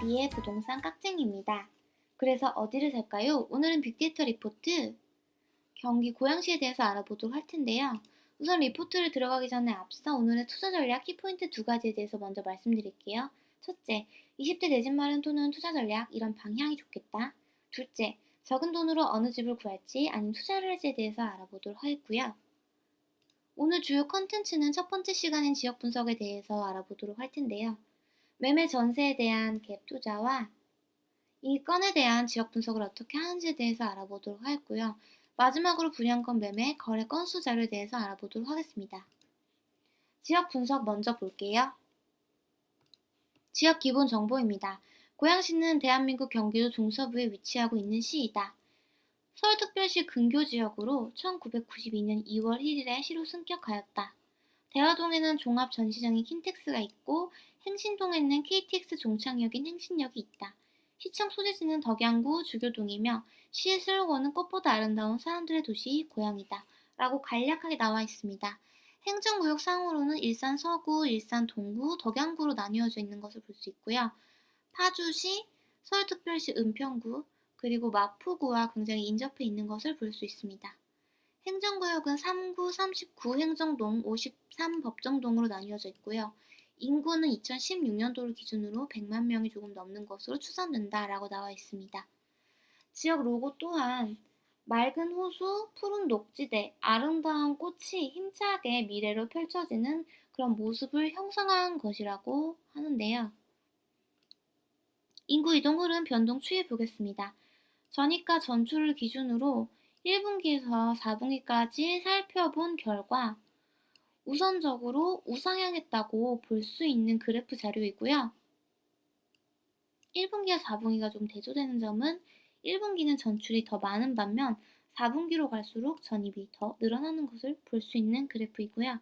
아비의 부동산 깍쟁이입니다. 그래서 어디를 살까요? 오늘은 빅데이터 리포트 경기 고양시에 대해서 알아보도록 할 텐데요. 우선 리포트를 들어가기 전에 앞서 오늘의 투자 전략 키포인트 두 가지에 대해서 먼저 말씀드릴게요. 첫째, 20대 내 집 마련 또는 투자 전략 이런 방향이 좋겠다. 둘째, 적은 돈으로 어느 집을 구할지 아니면 투자를 할지에 대해서 알아보도록 하겠고요. 오늘 주요 컨텐츠는 첫 번째 시간인 지역 분석에 대해서 알아보도록 할 텐데요. 매매 전세에 대한 갭 투자와 이 건에 대한 지역 분석을 어떻게 하는지에 대해서 알아보도록 하겠고요. 마지막으로 분양권 매매 거래 건수 자료에 대해서 알아보도록 하겠습니다. 지역 분석 먼저 볼게요. 지역 기본 정보입니다. 고양시는 대한민국 경기도 중서부에 위치하고 있는 시이다. 서울특별시 근교지역으로 1992년 2월 1일에 시로 승격하였다. 대화동에는 종합전시장인 킨텍스가 있고 행신동에는 KTX 종착역인 행신역이 있다. 시청 소재지는 덕양구 주교동이며 시의 슬로건은 꽃보다 아름다운 사람들의 도시 고양이다 라고 간략하게 나와 있습니다. 행정구역 상으로는 일산 서구, 일산 동구, 덕양구로 나뉘어져 있는 것을 볼 수 있고요. 파주시, 서울특별시 은평구, 그리고 마포구와 굉장히 인접해 있는 것을 볼 수 있습니다. 행정구역은 3구, 39 행정동, 53 법정동으로 나뉘어져 있고요. 인구는 2016년도를 기준으로 100만 명이 조금 넘는 것으로 추산된다라고 나와 있습니다. 지역 로고 또한 맑은 호수, 푸른 녹지대, 아름다운 꽃이 힘차게 미래로 펼쳐지는 그런 모습을 형성한 것이라고 하는데요. 인구 이동 흐름 변동 추이해 보겠습니다. 전입가 전출을 기준으로 1분기에서 4분기까지 살펴본 결과 우선적으로 우상향했다고 볼 수 있는 그래프 자료이고요. 1분기와 4분기가 좀 대조되는 점은 1분기는 전출이 더 많은 반면 4분기로 갈수록 전입이 더 늘어나는 것을 볼 수 있는 그래프이고요.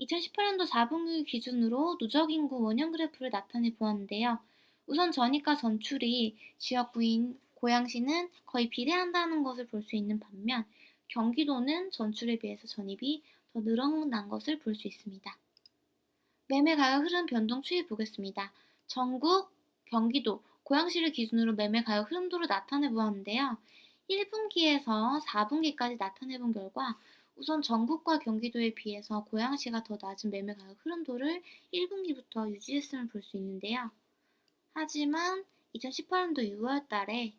2018년도 4분기 기준으로 누적 인구 원형 그래프를 나타내 보았는데요. 우선 전입과 전출이 지역구인 고양시는 거의 비례한다는 것을 볼 수 있는 반면 경기도는 전출에 비해서 전입이 더 늘어난 것을 볼 수 있습니다. 매매 가격 흐름 변동 추이 보겠습니다. 전국, 경기도, 고양시를 기준으로 매매 가격 흐름도를 나타내 보았는데요. 1분기에서 4분기까지 나타내 본 결과 우선 전국과 경기도에 비해서 고양시가 더 낮은 매매 가격 흐름도를 1분기부터 유지했음을 볼 수 있는데요. 하지만 2018년도 6월 달에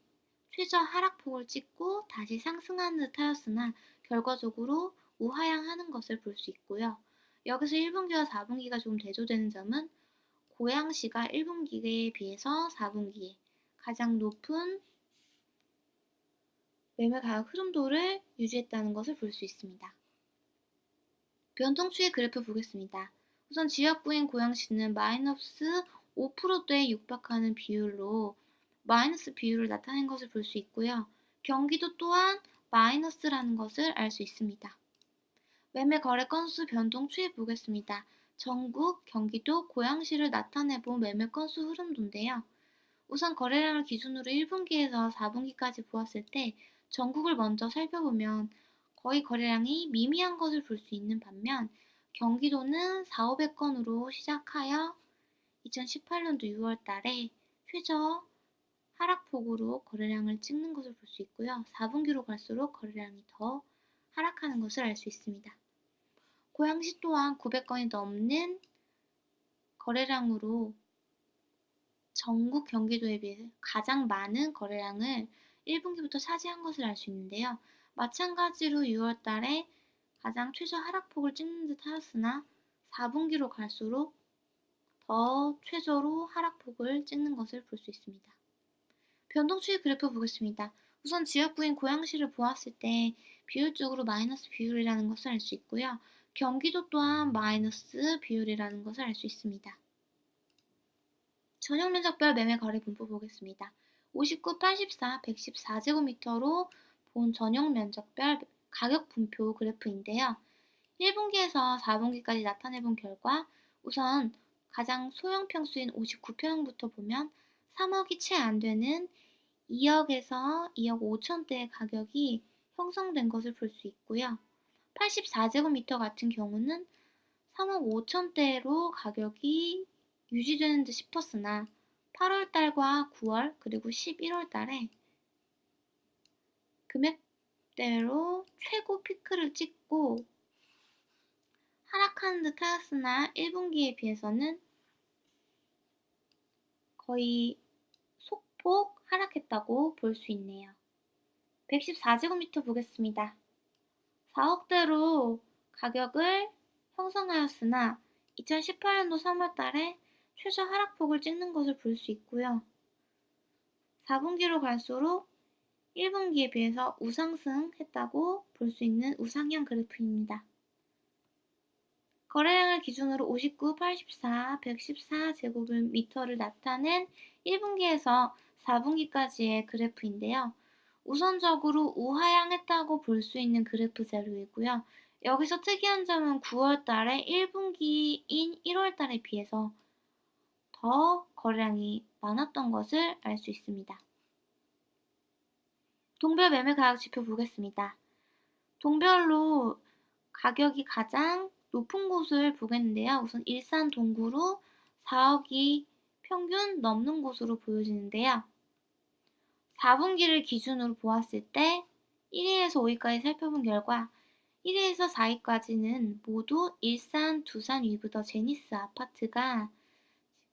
최저 하락폭을 찍고 다시 상승하는 듯 하였으나 결과적으로 우하향하는 것을 볼 수 있고요. 여기서 1분기와 4분기가 좀 대조되는 점은 고양시가 1분기에 비해서 4분기에 가장 높은 매매 가격 흐름도를 유지했다는 것을 볼 수 있습니다. 변동추이 그래프 보겠습니다. 우선 지역구인 고양시는 마이너스 5%대에 육박하는 비율로 마이너스 비율을 나타낸 것을 볼 수 있고요. 경기도 또한 마이너스라는 것을 알 수 있습니다. 매매 거래 건수 변동 추이 보겠습니다. 전국, 경기도, 고양시를 나타내본 매매 건수 흐름도인데요. 우선 거래량을 기준으로 1분기에서 4분기까지 보았을 때 전국을 먼저 살펴보면 거의 거래량이 미미한 것을 볼 수 있는 반면 경기도는 4,500건으로 시작하여 2018년도 6월 달에 최저 하락폭으로 거래량을 찍는 것을 볼 수 있고요. 4분기로 갈수록 거래량이 더 하락하는 것을 알 수 있습니다. 고양시 또한 900건이 넘는 거래량으로 전국 경기도에 비해서 가장 많은 거래량을 1분기부터 차지한 것을 알 수 있는데요. 마찬가지로 6월 달에 가장 최저 하락폭을 찍는 듯 하였으나 4분기로 갈수록 더 최저로 하락폭을 찍는 것을 볼 수 있습니다. 변동추이 그래프 보겠습니다. 우선 지역구인 고양시를 보았을 때 비율적으로 마이너스 비율이라는 것을 알 수 있고요. 경기도 또한 마이너스 비율이라는 것을 알 수 있습니다. 전용 면적별 매매 거래 분포 보겠습니다. 59, 84, 114제곱미터로 본 전용 면적별 가격 분포 그래프인데요. 1분기에서 4분기까지 나타내 본 결과 우선 가장 소형 평수인 59평부터 보면 3억이 채 안 되는 2억에서 2억 5천대의 가격이 형성된 것을 볼 수 있고요. 84제곱미터 같은 경우는 3억 5천대로 가격이 유지되는 듯 싶었으나 8월 달과 9월 그리고 11월 달에 금액대로 최고 피크를 찍고 하락하는 듯 하였으나 1분기에 비해서는 거의 소폭 하락했다고 볼 수 있네요. 114제곱미터 보겠습니다. 4억대로 가격을 형성하였으나 2018년도 3월 달에 최저 하락폭을 찍는 것을 볼 수 있고요. 4분기로 갈수록 1분기에 비해서 우상승했다고 볼 수 있는 우상향 그래프입니다. 거래량을 기준으로 59, 84, 114제곱미터를 나타낸 1분기에서 4분기까지의 그래프인데요. 우선적으로 우하향했다고 볼 수 있는 그래프 자료이고요. 여기서 특이한 점은 9월 달에 1분기인 1월 달에 비해서 더 거래량이 많았던 것을 알 수 있습니다. 동별 매매 가격 지표 보겠습니다. 동별로 가격이 가장 높은 곳을 보겠는데요. 우선 일산 동구로 4억이 평균 넘는 곳으로 보여지는데요. 4분기를 기준으로 보았을 때 1위에서 5위까지 살펴본 결과 1위에서 4위까지는 모두 일산, 두산, 위브더, 제니스 아파트가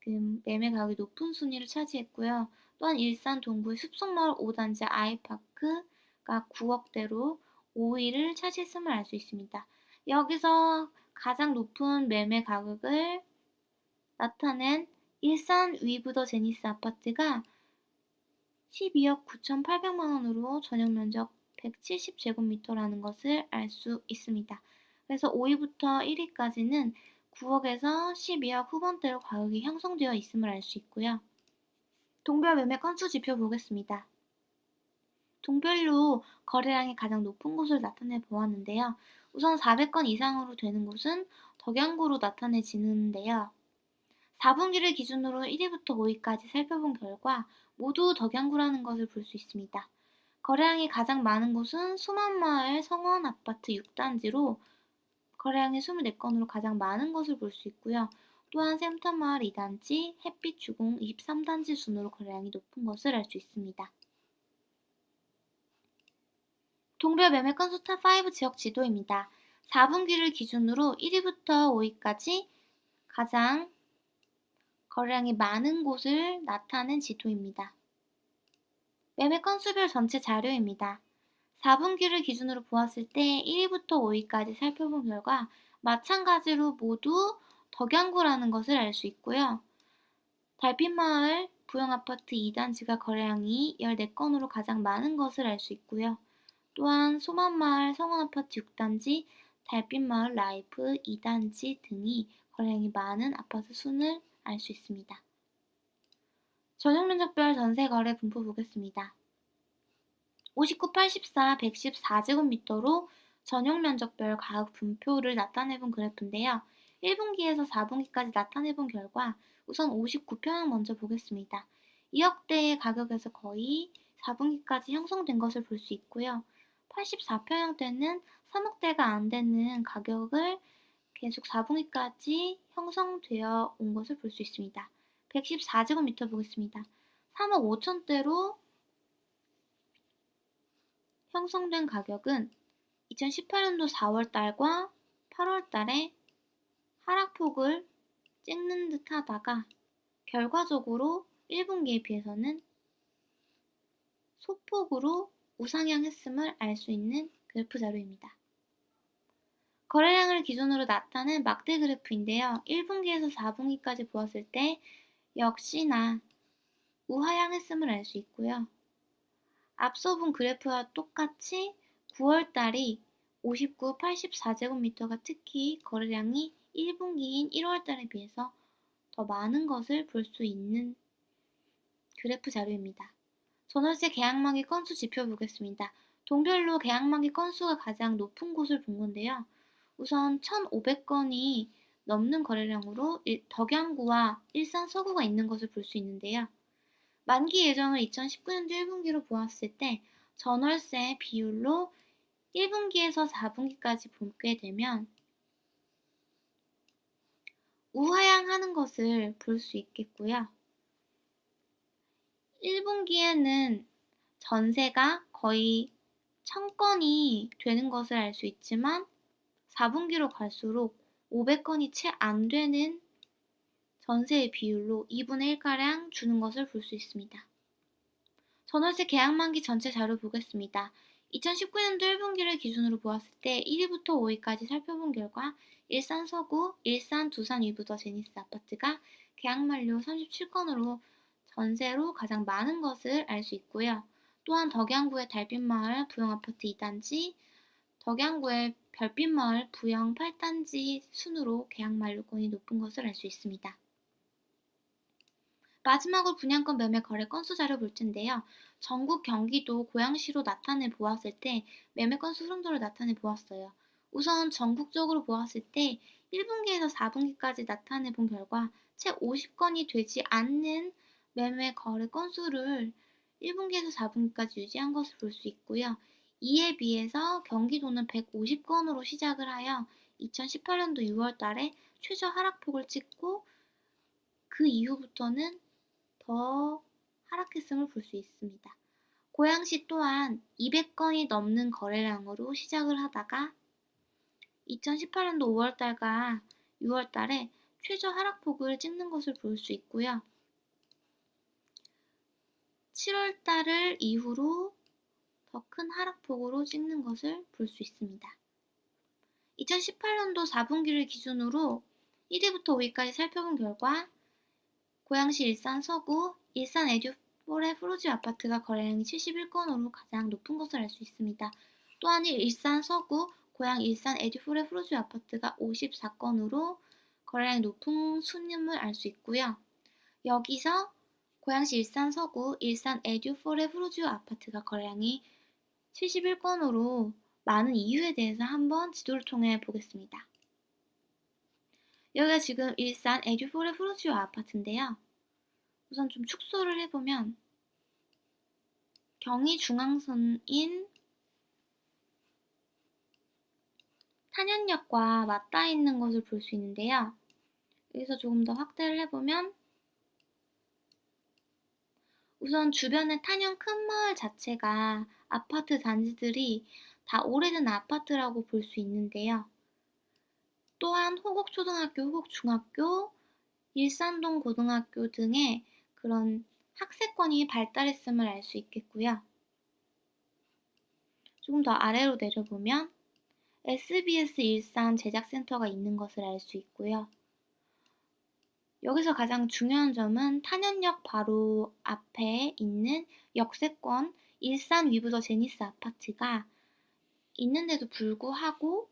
지금 매매 가격이 높은 순위를 차지했고요. 또한 일산 동구의 숲속마을 5단지 아이파크가 9억대로 5위를 차지했음을 알 수 있습니다. 여기서 가장 높은 매매 가격을 나타낸 일산 위브더 제니스 아파트가 12억 9,800만 원으로 전용 면적 170제곱미터라는 것을 알 수 있습니다. 그래서 5위부터 1위까지는 9억에서 12억 후반대로 가격이 형성되어 있음을 알 수 있고요. 동별 매매 건수 지표 보겠습니다. 동별로 거래량이 가장 높은 곳을 나타내 보았는데요. 우선 400건 이상으로 되는 곳은 덕양구로 나타내지는데요. 4분기를 기준으로 1위부터 5위까지 살펴본 결과 모두 덕양구라는 것을 볼 수 있습니다. 거래량이 가장 많은 곳은 수만마을 성원아파트 6단지로 거래량이 24건으로 가장 많은 것을 볼 수 있고요. 또한 센터마을 2단지, 햇빛주공 23단지 순으로 거래량이 높은 것을 알 수 있습니다. 동별 매매 건수 탑5 지역 지도입니다. 4분기를 기준으로 1위부터 5위까지 가장 거래량이 많은 곳을 나타낸 지도입니다. 매매 건수별 전체 자료입니다. 4분기를 기준으로 보았을 때 1위부터 5위까지 살펴본 결과 마찬가지로 모두 덕양구라는 것을 알 수 있고요. 달빛마을 부영아파트 2단지가 거래량이 14건으로 가장 많은 것을 알 수 있고요. 또한 소만마을 성원아파트 6단지, 달빛마을 라이프 2단지 등이 거래량이 많은 아파트 순을 알 수 있습니다. 전용면적별 전세거래 분포 보겠습니다. 59, 84, 114제곱미터로 전용면적별 가격 분포를 나타내본 그래프인데요. 1분기에서 4분기까지 나타내본 결과 우선 59평형 먼저 보겠습니다. 2억대의 가격에서 거의 4분기까지 형성된 것을 볼 수 있고요. 84평형대는 3억대가 안 되는 가격을 계속 4분기까지 형성되어 온 것을 볼 수 있습니다. 114제곱미터 보겠습니다. 3억 5천대로 형성된 가격은 2018년도 4월 달과 8월 달에 하락폭을 찍는 듯 하다가 결과적으로 1분기에 비해서는 소폭으로 우상향했음을 알 수 있는 그래프 자료입니다. 거래량을 기준으로 나타낸 막대 그래프인데요. 1분기에서 4분기까지 보았을 때 역시나 우하향했음을 알 수 있고요. 앞서 본 그래프와 똑같이 9월 달이 59, 84제곱미터가 특히 거래량이 1분기인 1월 달에 비해서 더 많은 것을 볼 수 있는 그래프 자료입니다. 전월세 계약만기 건수 지표 보겠습니다. 동별로 계약만기 건수가 가장 높은 곳을 본 건데요. 우선 1,500건이 넘는 거래량으로 덕양구와 일산 서구가 있는 것을 볼 수 있는데요. 만기 예정을 2019년도 1분기로 보았을 때 전월세 비율로 1분기에서 4분기까지 보게 되면 우하향하는 것을 볼 수 있겠고요. 1분기에는 전세가 거의 1000건이 되는 것을 알 수 있지만 4분기로 갈수록 500건이 채 안 되는 전세의 비율로 2분의 1가량 주는 것을 볼 수 있습니다. 전월세 계약 만기 전체 자료 보겠습니다. 2019년도 1분기를 기준으로 보았을 때 1위부터 5위까지 살펴본 결과 일산 서구, 일산 두산 위브더 제니스 아파트가 계약 만료 37건으로 전세로 가장 많은 것을 알 수 있고요. 또한 덕양구의 달빛마을 부영아파트 2단지, 덕양구의 별빛마을 부영 8단지 순으로 계약 만료권이 높은 것을 알 수 있습니다. 마지막으로 분양권 매매 거래 건수 자료 볼 텐데요. 전국 경기도 고양시로 나타내 보았을 때 매매 건수 흐름도를 나타내 보았어요. 우선 전국적으로 보았을 때 1분기에서 4분기까지 나타내 본 결과 채 50건이 되지 않는 매매 거래 건수를 1분기에서 4분기까지 유지한 것을 볼 수 있고요. 이에 비해서 경기도는 150건으로 시작을 하여 2018년도 6월 달에 최저 하락폭을 찍고 그 이후부터는 더 하락했음을 볼 수 있습니다. 고양시 또한 200건이 넘는 거래량으로 시작을 하다가 2018년도 5월달과 6월달에 최저 하락폭을 찍는 것을 볼 수 있고요. 7월달을 이후로 더 큰 하락폭으로 찍는 것을 볼 수 있습니다. 2018년도 4분기를 기준으로 1위부터 5위까지 살펴본 결과 고양시 일산 서구, 일산 에듀포레 프로지 아파트가 거래량이 71건으로 가장 높은 것을 알 수 있습니다. 또한 일산 서구, 고양 일산 에듀포레 프로지 아파트가 54건으로 거래량이 높은 순임을 알 수 있고요. 여기서 고양시 일산 서구, 일산 에듀포레 프로지 아파트가 거래량이 71건으로 많은 이유에 대해서 한번 지도를 통해 보겠습니다. 여기가 지금 일산 에듀포레 프로지오 아파트인데요. 우선 좀 축소를 해보면 경의 중앙선인 탄현역과 맞닿아 있는 것을 볼 수 있는데요. 여기서 조금 더 확대를 해보면 우선 주변의 탄현 큰 마을 자체가 아파트 단지들이 다 오래된 아파트라고 볼 수 있는데요. 또한 호곡초등학교, 호곡중학교, 일산동 고등학교 등의 그런 학세권이 발달했음을 알 수 있겠고요. 조금 더 아래로 내려보면 SBS 일산 제작센터가 있는 것을 알 수 있고요. 여기서 가장 중요한 점은 탄현역 바로 앞에 있는 역세권 일산 위브더 제니스 아파트가 있는데도 불구하고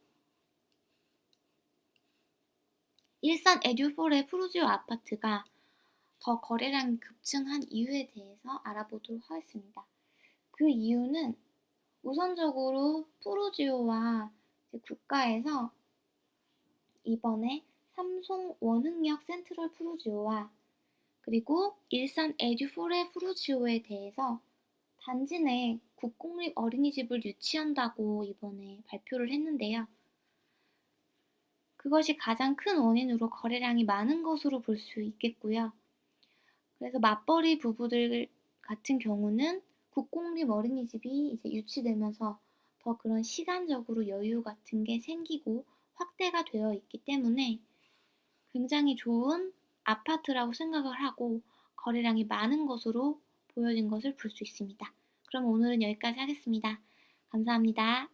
일산 에듀포레 프루지오 아파트가 더 거래량이 급증한 이유에 대해서 알아보도록 하겠습니다. 그 이유는 우선적으로 프루지오와 국가에서 이번에 삼성 원흥역 센트럴 프루지오와 그리고 일산 에듀포레 프루지오에 대해서 단지 내 국공립 어린이집을 유치한다고 이번에 발표를 했는데요. 그것이 가장 큰 원인으로 거래량이 많은 것으로 볼 수 있겠고요. 그래서 맞벌이 부부들 같은 경우는 국공립 어린이집이 이제 유치되면서 더 그런 시간적으로 여유 같은 게 생기고 확대가 되어 있기 때문에 굉장히 좋은 아파트라고 생각을 하고 거래량이 많은 것으로 보여진 것을 볼 수 있습니다. 그럼 오늘은 여기까지 하겠습니다. 감사합니다.